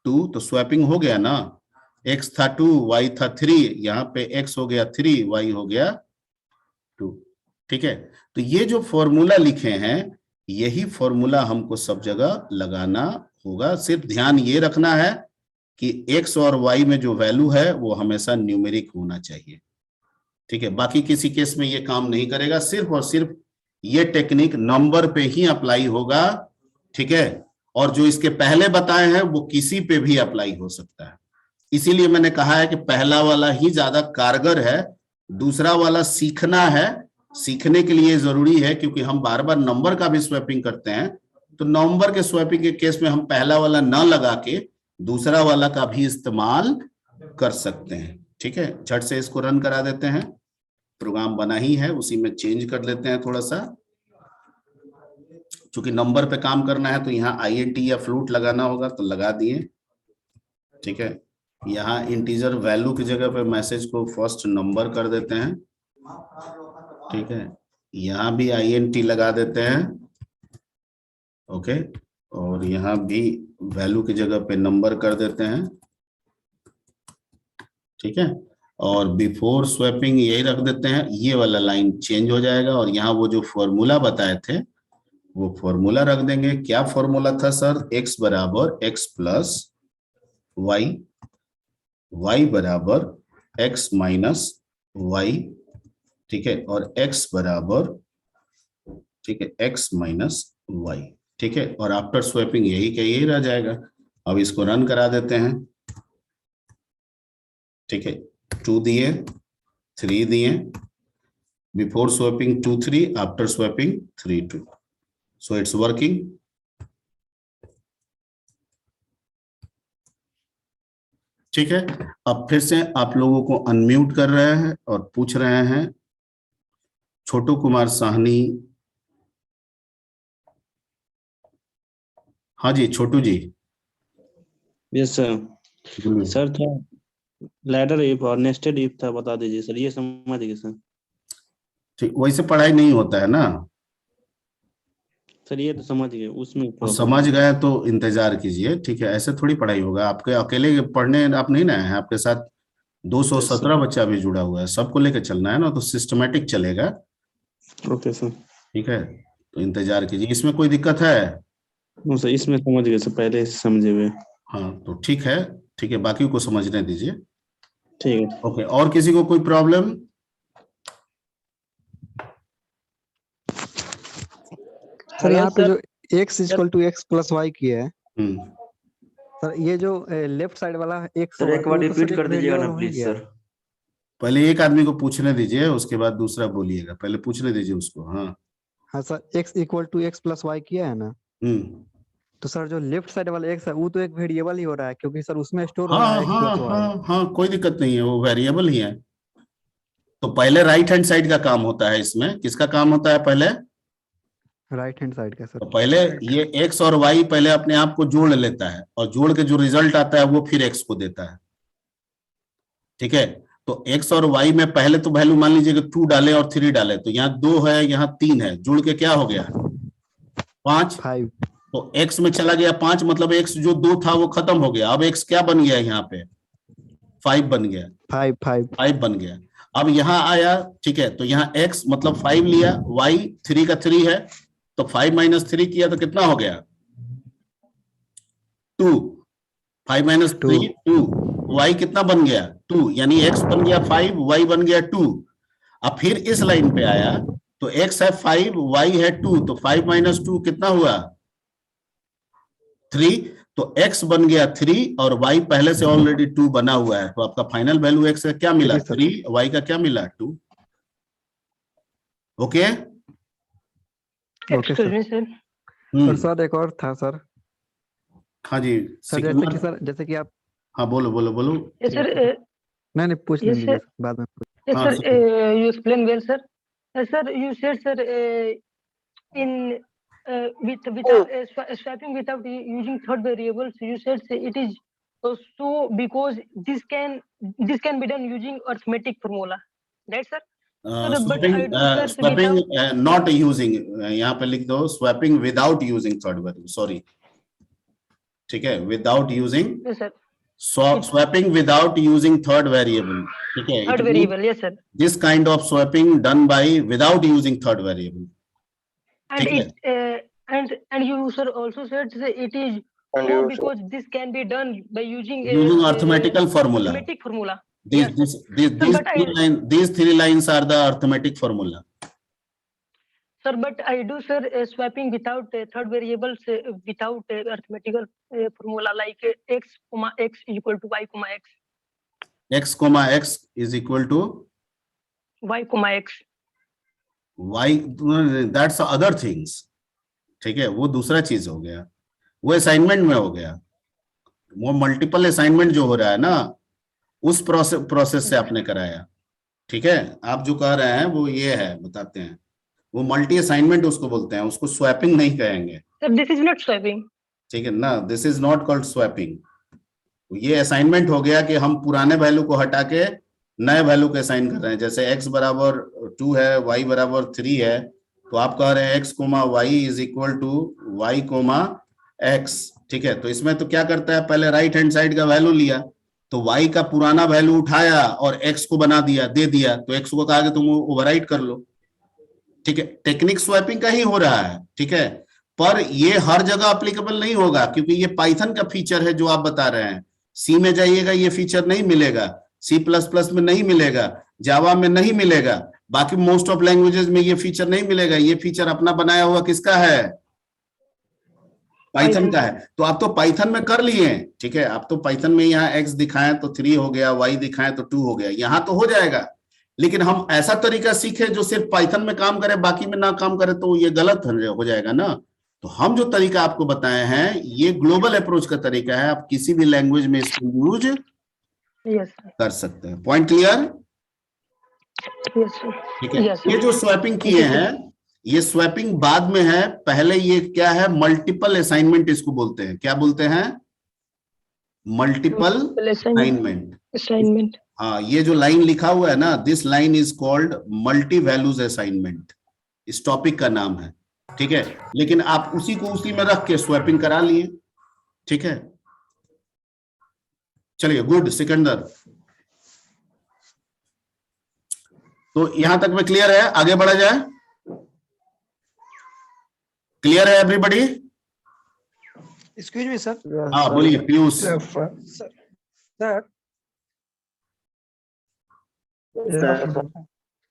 2, तो स्वैपिंग हो गया ना, x था 2 y था 3, यहाँ पे x हो गया 3 y हो गया 2। ठीक है, तो ये जो फॉर्मूला लिखे हैं यही फॉर्मूला हमको सब जगह लगाना होगा। सिर्फ ध्यान ये रखना है कि x और y में जो वैल्यू है वो हमेशा न्यूमेरिक होना चाहिए। ठीक है, बाकी किसी केस में ये काम नहीं करेगा, सिर्फ और सिर्फ ये टेक्निक नंबर पे ही अप्लाई होगा। ठीक है, और जो इसके पहले बताए हैं वो किसी पे भी अप्लाई हो सकता है, इसीलिए मैंने कहा है कि पहला वाला ही ज्यादा कारगर है, दूसरा वाला सीखना है, सीखने के लिए जरूरी है, क्योंकि हम बार बार नंबर का भी स्वैपिंग करते हैं, तो नंबर के स्वैपिंग के केस में हम पहला वाला ना लगा के दूसरा वाला का भी इस्तेमाल कर सकते हैं। ठीक है, झट से इसको रन करा देते हैं, प्रोग्राम बना ही है, उसी में चेंज कर लेते हैं थोड़ा सा, चूंकि नंबर पे काम करना है तो यहाँ INT या फ्लूट लगाना होगा तो लगा दिए। ठीक है, यहाँ इंटीजर वैल्यू की जगह पे मैसेज को फर्स्ट नंबर कर देते हैं। ठीक है, यहाँ भी INT लगा देते हैं। ओके, और यहाँ भी वैल्यू की जगह पे नंबर कर देते हैं। ठीक है, और बिफोर स्वैपिंग यही रख देते हैं, ये वाला लाइन चेंज हो जाएगा और यहाँ वो जो फॉर्मूला बताए थे वो फॉर्मूला रख देंगे। क्या फॉर्मूला था सर, x बराबर x प्लस वाई, y बराबर x माइनस वाई। ठीक है, और x बराबर, ठीक है, x माइनस वाई। ठीक है, और आफ्टर स्वैपिंग यही का यही रह जाएगा। अब इसको रन करा देते हैं। ठीक है, 2 दिए, 3 दिए, before swapping 2 3, after swapping 3 2, so it's working. ठीक है, अब फिर से आप लोगों को अनम्यूट कर रहे हैं और पूछ रहे हैं छोटू कुमार साहनी। हाँ जी Chhotu ji. Yes sir. Sir था लैडर इफ और नेस्टेड इफ था, बता दीजिए सर, ये समझ गए सर। ठीक, वैसे पढ़ाई नहीं होता है ना सर, ये तो समझ गए, उसमें तो समझ गए तो इंतजार कीजिए। ठीक है, ऐसे थोड़ी पढ़ाई होगा, आपके अकेले पढ़ने आप नहीं ना है, आपके साथ 217 बच्चा भी जुड़ा हुआ है, सबको लेके चलना है ना, तो सिस्टमेटिक चलेगा। Okay sir. ठीक है, तो इंतजार कीजिए। इसमें कोई दिक्कत है? सर इसमें समझ गए सर, पहले से समझे हुए। हाँ तो ठीक है, ठीक है, बाकी को समझने दीजिए। ठीक है, ओके, और किसी को कोई प्रॉब्लम? सर यहाँ पे जो x equal to x plus y की है, हम्म, सर ये जो लेफ्ट साइड वाला x सर एक बार रिपीट कर दीजिएगा ना प्लीज सर। पहले एक आदमी को पूछने दीजिए, उसके बाद दूसरा बोलिएगा, पहले पूछने दीजिए उसको। हाँ हाँ sir, x equal to x plus y किया है ना, तो सर जो लेफ्ट साइड वाला x है वो तो एक वेरिएबल ही हो रहा है, क्योंकि सर उसमें स्टोर हो रहा है x प्लस वाई। हाँ कोई दिक्कत नहीं है, वो वेरिएबल ही है। तो पहले राइट हैंड साइड का काम होता है, इसमें किसका काम होता है पहले? राइट हैंड साइड का सर। तो पहले ये x और y पहले अपने आप को जोड़ लेता है, और जोड़ के जो रिजल्ट आता है वो फिर x को देता है। ठीक है, तो x और y में पहले तो वैल्यू मान लीजिए कि 2 डाले और 3 डाले, तो यहाँ 2 है, यहाँ 3 है, जुड़ के क्या हो गया 5। तो x में चला गया 5, मतलब x जो 2 था वो खत्म हो गया। अब x क्या बन गया यहाँ पे 5 बन गया, 5 बन गया। अब यहाँ आया, ठीक है, तो यहाँ x मतलब 5 लिया, y 3 का 3 है, तो 5 माइनस 3 किया तो कितना हो गया 2, 5 माइनस 3 2, y कितना बन गया 2, यानी x बन गया 5, y बन गया 2। अब फिर इस लाइन पे आया तो x है 5, y है 2, तो 5 माइनस 2 कितना हुआ 3, तो x बन गया 3 और y पहले से ऑलरेडी 2 बना हुआ है, तो आपका फाइनल वैल्यू x का क्या मिला 3, y का क्या मिला 2। Okay okay sir. सर एक और था सर। हाँ जी सर, जैसे कि आप, हाँ बोलो बोलो बोलो। सर नहीं पूछ लीजिए बाद में। sir, you explain well, sir. Sir, you said, sir, swapping without using third variables, you said it is so because this can be done using arithmetic formula, right, sir? Swapping not using, यहाँ पे लिख दो swapping without using third variable, sorry, ठीक है, without using, yes, sir. Swapping without using third variable, ठीक है, third variable, yes, sir. This kind of swapping done by without using third variable, and it and you, sir, also said it is so because this can be done by using arithmetical formula. Arithmetic formula. These three lines are the arithmetic formula. Sir, but I do, sir, swapping without third variables, without arithmetical formula like x comma x equal to y comma x. X comma x is equal to y comma x. Y, that's other things. ठीक है, वो दूसरा चीज हो गया, वो असाइनमेंट में हो गया, वो मल्टीपल असाइनमेंट जो हो रहा है ना, उस प्रोसेस से आपने कराया, ठीक है। आप जो कह रहे हैं वो ये है, बताते हैं, वो मल्टी असाइनमेंट उसको बोलते हैं, उसको स्वैपिंग नहीं कहेंगे। दिस इज नॉट स्वैपिंग, ठीक है ना, this is not called swapping. ये असाइनमेंट हो गया कि हम पुराने वैल्यू को हटा के नए वैल्यू को असाइन कर रहे हैं। जैसे x बराबर 2 है, y बराबर 3 है, तो आप कह रहे हैं x comma y is equal to y comma x, ठीक है। तो इसमें तो क्या करता है, पहले राइट हैंड साइड का वैल्यू लिया, तो y का पुराना वैल्यू उठाया और x को बना दिया, दे दिया, तो x को कहा कि तुम ओवरराइट कर लो, ठीक है। टेक्निक स्वैपिंग का ही हो रहा है, ठीक है, पर ये हर जगह अप्लीकेबल नहीं होगा, क्योंकि ये पाइथन का फीचर है जो आप बता रहे हैं। सी में जाइएगा ये फीचर नहीं मिलेगा, C++ में नहीं मिलेगा, जावा में नहीं मिलेगा, बाकी मोस्ट ऑफ लैंग्वेजेस में ये फीचर नहीं मिलेगा। ये फीचर अपना बनाया हुआ किसका है, पाइथन का है। तो आप तो पाइथन में कर लिए, ठीक है, आप तो पाइथन में यहाँ x दिखाएं तो 3 हो गया, y दिखाएं तो 2 हो गया, यहाँ तो हो जाएगा। लेकिन हम ऐसा तरीका सीखे जो सिर्फ पाइथन में काम करे, बाकी में ना काम करे, तो ये गलत हो जाएगा ना। तो हम जो तरीका आपको बताए हैं ये ग्लोबल अप्रोच का तरीका है, आप किसी भी लैंग्वेज में इसको यूज कर सकते हैं। Point clear? ठीक है। ये जो स्वैपिंग किए हैं, ये स्वैपिंग बाद में है, पहले ये क्या है, मल्टीपल असाइनमेंट इसको बोलते हैं। क्या बोलते हैं? Multiple assignment. हाँ, ये जो लाइन लिखा हुआ है ना, this line is called multi values assignment, इस टॉपिक का नाम है, ठीक है। लेकिन आप उसी को उसी में रख के स्वैपिंग करा लिए, ठीक है। चलिए, गुड सिकंदर, तो यहां तक में क्लियर है, आगे बढ़ा जाए। क्लियर है एवरीबॉडी? Excuse me sir. हाँ बोलिए पीयूष। सर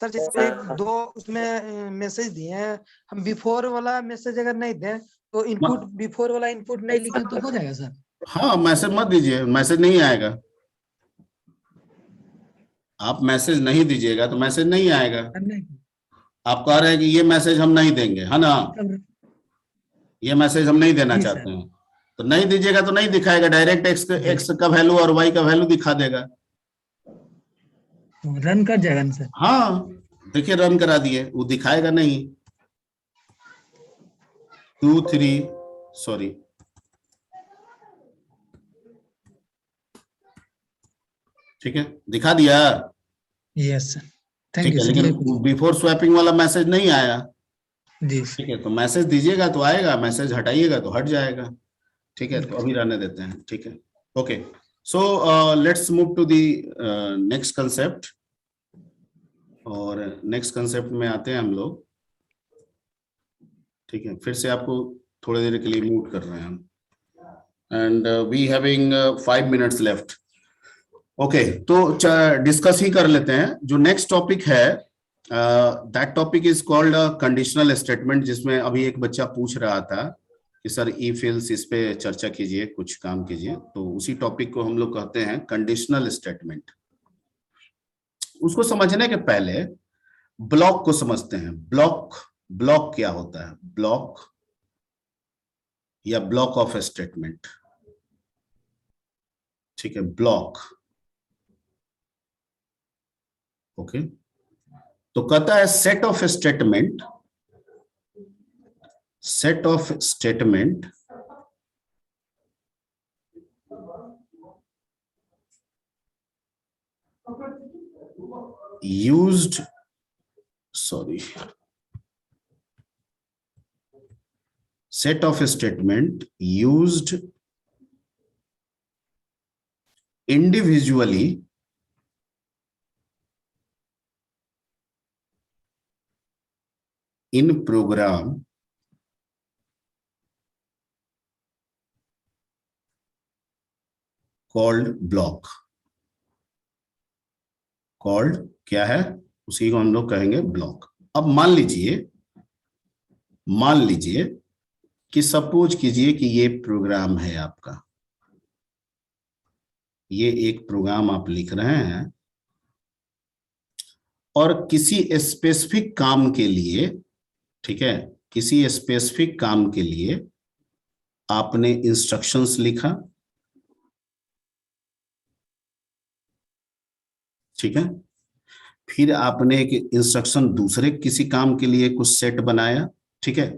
जैसे 2 उसमें मैसेज दिए हैं, हम बिफोर वाला मैसेज अगर नहीं दें तो इनपुट, बिफोर वाला इनपुट नहीं लिखे तो हो जाएगा सर? हाँ, मैसेज मत दीजिए, मैसेज नहीं आएगा। आप मैसेज नहीं दीजिएगा तो मैसेज नहीं आएगा। आप कह रहे हैं कि ये मैसेज हम नहीं देंगे, है ना, ये मैसेज हम नहीं देना चाहते हैं, तो नहीं दीजिएगा तो नहीं दिखाएगा, डायरेक्ट एक्स का वैल्यू और वाई का वैल्यू दिखा देगा, रन कर जाएगा ना सर? हाँ, देखिए रन करा दिए, वो दिखाएगा नहीं। 2 3 सॉरी, ठीक है, दिखा दिया। यस सर, ठीक थैंक है, यू। लेकिन बिफोर स्वैपिंग वाला मैसेज नहीं आया जी, ठीक है। तो मैसेज दीजिएगा तो आएगा, मैसेज हटाइएगा तो हट जाएगा, ठीक है। तो अभी रहने देते हैं, ठीक है, okay. So let's move to the next concept. और नेक्स्ट कंसेप्ट में आते हैं हम लोग, ठीक है। फिर से आपको थोड़ी देर के लिए म्यूट कर रहे हैं हम, and we having 5 minutes left. Okay, तो डिस्कस ही कर लेते हैं। जो नेक्स्ट टॉपिक है, that topic is called conditional statement, जिसमें अभी एक बच्चा पूछ रहा था कि सर इफ एल्स, इस पे चर्चा कीजिए, कुछ काम कीजिए। तो उसी टॉपिक को हम लोग कहते हैं कंडीशनल स्टेटमेंट। उसको समझने के पहले ब्लॉक को समझते हैं। ब्लॉक क्या होता है? ब्लॉक या ब्लॉक ऑफ स्टेटमेंट, ठीक है, ब्लॉक। ओके, तो कहता है set of statement used individually in program called block। Called क्या है? उसी को हम लोग कहेंगे ब्लॉक। अब मान लीजिए कि सपोज कीजिए कि ये प्रोग्राम है आपका, ये एक प्रोग्राम आप लिख रहे हैं और किसी स्पेसिफिक काम के लिए, ठीक है, किसी स्पेसिफिक काम के लिए आपने इंस्ट्रक्शंस लिखा, ठीक है। फिर आपने एक इंस्ट्रक्शन दूसरे किसी काम के लिए कुछ सेट बनाया, ठीक है।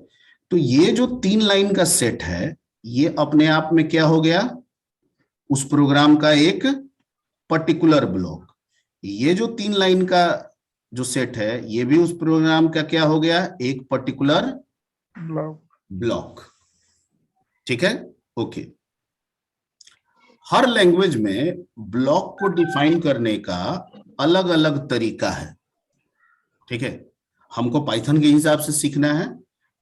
तो ये जो 3 लाइन का सेट है, ये अपने आप में क्या हो गया? उस प्रोग्राम का एक पर्टिकुलर ब्लॉक। ये जो 3 लाइन का जो सेट है, ये भी उस प्रोग्राम का क्या हो गया? एक पर्टिकुलर ब्लॉक, ठीक है। ओके, हर लैंग्वेज में ब्लॉक को डिफाइन करने का अलग अलग तरीका है, ठीक है। हमको पाइथन के हिसाब से सीखना है,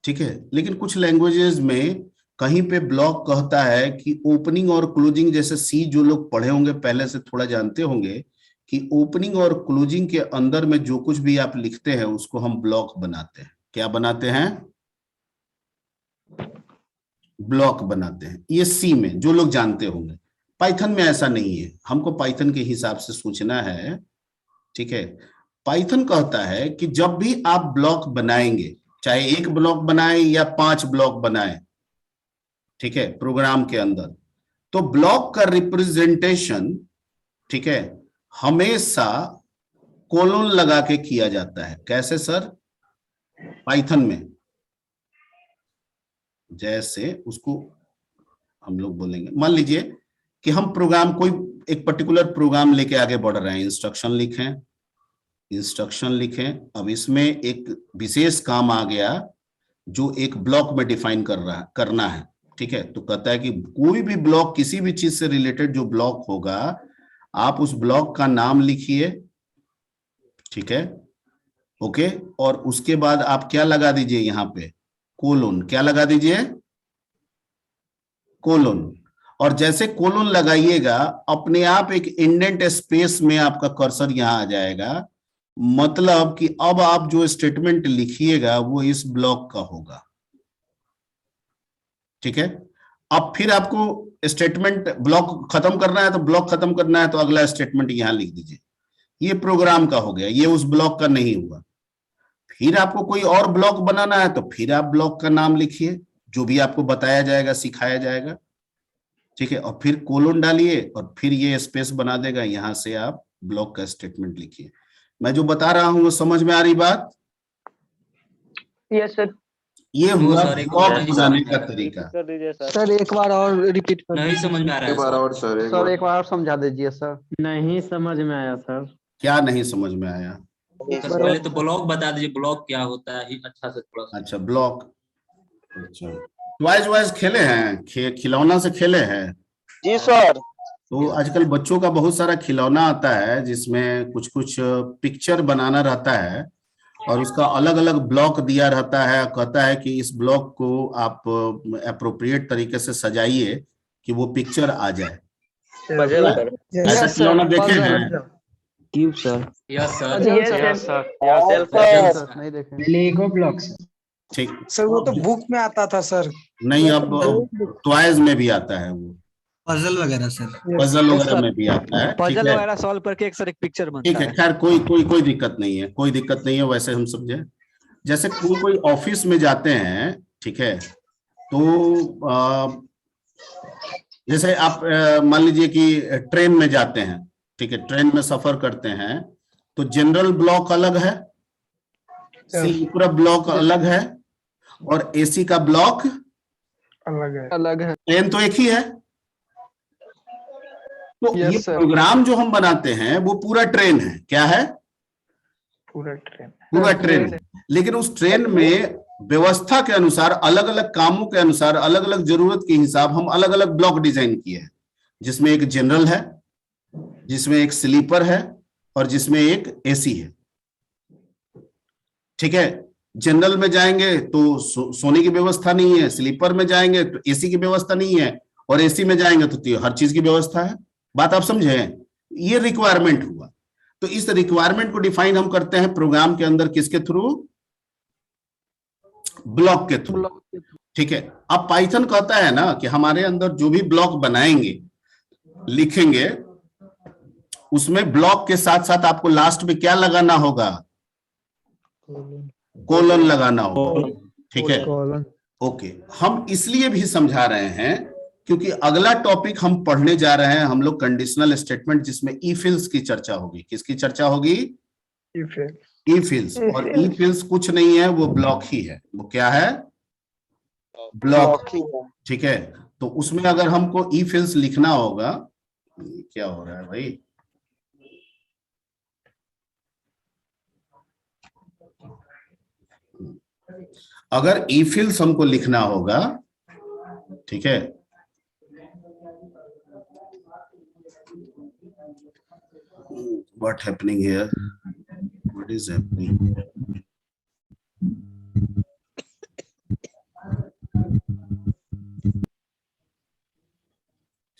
ठीक है, लेकिन कुछ लैंग्वेजेस में कहीं पे ब्लॉक कहता है कि ओपनिंग और क्लोजिंग, जैसे सी जो लोग पढ़े होंगे पहले से थोड़ा जानते होंगे कि ओपनिंग और क्लोजिंग के अंदर में जो कुछ भी आप लिखते हैं उसको हम ब्लॉक बनाते हैं। क्या बनाते हैं? ब्लॉक बनाते हैं। ये सी में जो लोग जानते होंगे। पाइथन में ऐसा नहीं है, हमको पाइथन के हिसाब से सोचना है, ठीक है। पाइथन कहता है कि जब भी आप ब्लॉक बनाएंगे, चाहे एक ब्लॉक बनाए या 5 ब्लॉक बनाए, ठीक है, प्रोग्राम के अंदर, तो ब्लॉक का रिप्रेजेंटेशन, ठीक है, हमेशा कोलोन लगा के किया जाता है। कैसे सर? पाइथन में जैसे उसको हम लोग बोलेंगे, मान लीजिए कि हम प्रोग्राम, कोई एक पर्टिकुलर प्रोग्राम लेके आगे बढ़ रहे हैं, इंस्ट्रक्शन लिखें। अब इसमें एक विशेष काम आ गया जो एक ब्लॉक में डिफाइन करना है, ठीक है। तो कहता है कि कोई भी ब्लॉक, किसी भी चीज से रिलेटेड जो ब्लॉक होगा, आप उस ब्लॉक का नाम लिखिए, ठीक है, ओके। और उसके बाद आप क्या लगा दीजिए यहाँ पे? कोलोन। क्या लगा दीजिए? कोलोन। और जैसे कोलोन लगाइएगा, अपने आप एक इंडेंट स्पेस में आपका कर्सर यहां आ जाएगा। मतलब कि अब आप जो स्टेटमेंट लिखिएगा वो इस ब्लॉक का होगा, ठीक है। अब फिर आपको स्टेटमेंट, ब्लॉक खत्म करना है तो ब्लॉक खत्म करना है तो अगला स्टेटमेंट यहां लिख दीजिए। ये प्रोग्राम का हो गया, ये उस ब्लॉक का नहीं हुआ। फिर आपको कोई और ब्लॉक बनाना है तो फिर आप ब्लॉक का नाम लिखिए, जो भी आपको बताया जाएगा, सिखाया जाएगा, ठीक है। और फिर कोलोन डालिए और फिर ये स्पेस बना देगा, यहां से आप ब्लॉक का स्टेटमेंट लिखिए। मैं जो बता रहा हूं वो समझ में आ रही बात? Yes sir. ये हुआ ब्लॉक बनाने का तरीका। सर एक बार और रिपीट कर नहीं समझ में आ रहा है एक बार और सर, सर, एक बार और समझा दीजिए सर। नहीं समझ में आया सर। क्या नहीं समझ में आया? सर पहले तो ब्लॉक बता दीजिए, ब्लॉक क्या होता है अच्छा से थोड़ा सा। अच्छा, ब्लॉक। अच्छा, वाइज खेले हैं? खिलौना से खेले हैं? जी सर। तो आजकल बच्चों का बहुत सारा खिलौना आता है जिसमें कुछ कुछ पिक्चर बनाना रहता है और उसका अलग अलग ब्लॉक दिया रहता है, कहता है कि इस ब्लॉक को आप अप्रोप्रिएट तरीके से सजाइए कि वो पिक्चर आ जाए। ऐसा खिलौना देखे हैं? Cube sir. Yes sir. नहीं देखे। लेगो ब्लॉक्स। ठीक सर वो तो बुक में आता था सर। नहीं, अब टॉयज में भी आता है, वो पजल वगैरह सर। पजल वगैरह में भी आता है। ठीक पजल है, वगैरह सॉल्व करके एक सर एक पिक्चर बनता ठीक है, खैर कोई दिक्कत नहीं है, कोई दिक्कत नहीं है। वैसे हम समझे जैसे कोई ऑफिस में जाते हैं, ठीक है, तो जैसे आप मान लीजिए कि ट्रेन में जाते हैं, ठीक है, ट्रेन में सफर करते हैं, तो जनरल ब्लॉक अलग है, स्लीपर ब्लॉक अलग है और एसी का ब्लॉक अलग है। ट्रेन तो एक ही है। तो ये प्रोग्राम जो हम बनाते हैं वो पूरा ट्रेन है। क्या है? पूरा ट्रेन। लेकिन उस ट्रेन में व्यवस्था के अनुसार, अलग अलग कामों के अनुसार, अलग अलग जरूरत के हिसाब हम अलग अलग ब्लॉक डिजाइन किए हैं, जिसमें एक जनरल है, जिसमें एक स्लीपर है और जिसमें एक एसी है। ठीक है, जनरल में जाएंगे तो सोने की व्यवस्था नहीं है, स्लीपर में जाएंगे तो एसी की व्यवस्था नहीं है और एसी में जाएंगे तो हर चीज की व्यवस्था है। बात आप समझे? ये रिक्वायरमेंट हुआ। तो इस रिक्वायरमेंट को डिफाइन हम करते हैं प्रोग्राम के अंदर, किसके थ्रू? ब्लॉक के थ्रू। ठीक है, अब पाइथन कहता है ना कि हमारे अंदर जो भी ब्लॉक बनाएंगे, लिखेंगे, उसमें ब्लॉक के साथ साथ आपको लास्ट में क्या लगाना होगा? कोलन लगाना होगा। ठीक है, ओके। हम इसलिए भी समझा रहे हैं क्योंकि अगला टॉपिक हम पढ़ने जा रहे हैं हम लोग कंडीशनल स्टेटमेंट, जिसमें इफ एल्स की चर्चा होगी। किसकी चर्चा होगी? If else. और इफ एल्स कुछ नहीं है, वो ब्लॉक ही है। वो क्या है? ब्लॉक। ठीक है, तो उसमें अगर हमको इफ एल्स लिखना होगा, क्या हो रहा है भाई? अगर इफ एल्स हमको लिखना होगा, ठीक है, what happening here? What is happening?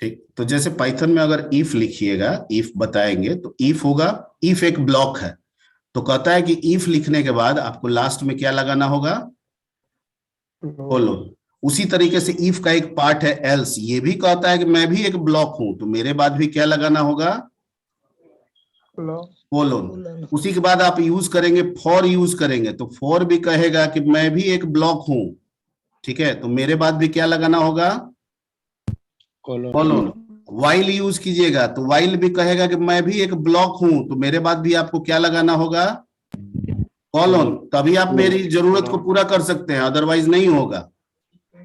ठीक, तो जैसे पाइथन में अगर इफ लिखिएगा, इफ बताएंगे तो इफ होगा, इफ एक ब्लॉक है, तो कहता है कि इफ लिखने के बाद आपको लास्ट में क्या लगाना होगा? कोलन। उसी तरीके से इफ का एक पार्ट है एल्स, ये भी कहता है कि मैं भी एक ब्लॉक हूं, तो मेरे बाद भी क्या लगाना होगा? कोलन। उसी के बाद आप यूज करेंगे, फॉर यूज करेंगे, तो फॉर भी कहेगा कि मैं भी एक ब्लॉक हूं। ठीक है, तो मेरे बाद भी क्या लगाना होगा? कोलन। वाइल यूज कीजिएगा तो वाइल भी कहेगा कि मैं भी एक ब्लॉक हूं, तो मेरे बाद भी आपको क्या लगाना होगा? कोलन। तभी आप मेरी जरूरत को पूरा कर सकते हैं, अदरवाइज नहीं होगा।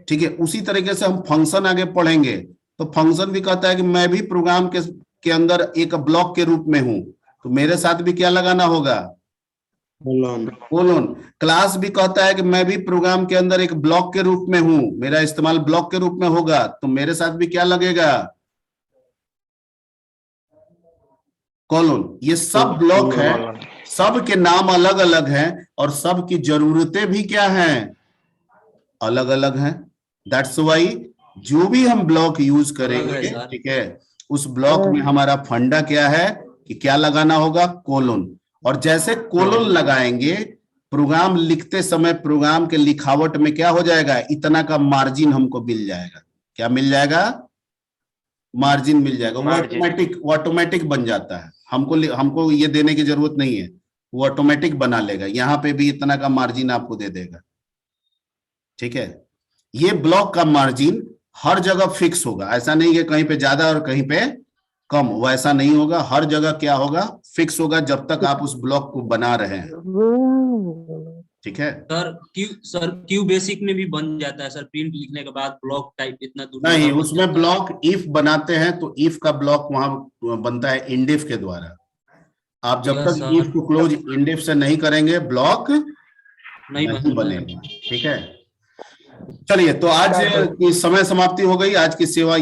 ठीक है, उसी तरीके से हम फंक्शन आगे पढ़ेंगे, तो फंक्शन भी कहता है कि मैं भी प्रोग्राम के अंदर एक ब्लॉक के रूप में हूं, तो मेरे साथ भी क्या लगाना होगा? कोलन। क्लास भी कहता है कि मैं भी प्रोग्राम के अंदर एक ब्लॉक के रूप में हूं, मेरा इस्तेमाल ब्लॉक के रूप में होगा, तो मेरे साथ भी क्या लगेगा? कोलन। ये सब ब्लॉक है, सब के नाम अलग अलग हैं और सब की जरूरतें भी क्या हैं? अलग अलग हैं। दैट्स व्हाई जो भी हम ब्लॉक यूज करेंगे, ठीक है, उस ब्लॉक में हमारा फंडा क्या है कि क्या लगाना होगा? कोलन। और जैसे कोलन लगाएंगे, प्रोग्राम लिखते समय प्रोग्राम के लिखावट में क्या हो जाएगा? इतना का मार्जिन हमको मिल जाएगा। क्या मिल जाएगा? मार्जिन मिल जाएगा। वो ऑटोमेटिक बन जाता है, हमको ये देने की जरूरत नहीं है, वो ऑटोमेटिक बना लेगा। यहाँ पे भी इतना का मार्जिन आपको दे देगा। ठीक है, ये ब्लॉक का मार्जिन हर जगह फिक्स होगा, ऐसा नहीं कि कहीं पे ज्यादा और कहीं पे कम, वो ऐसा नहीं होगा। हर जगह क्या होगा? फिक्स होगा, जब तक आप उस ब्लॉक को बना रहे हैं। ठीक है सर, क्यू बेसिक में भी बन जाता है सर, प्रिंट लिखने के बाद ब्लॉक टाइप इतना दूर नहीं, उसमें ब्लॉक इफ बनाते हैं तो इफ का ब्लॉक वहां बनता है इंडिफ के द्वारा। आप जब तक इफ को क्लोज इंडिफ से नहीं करेंगे, ब्लॉक नहीं बनेगा। ठीक है, चलिए, तो आज की समय समाप्ति हो गई। आज की सेवा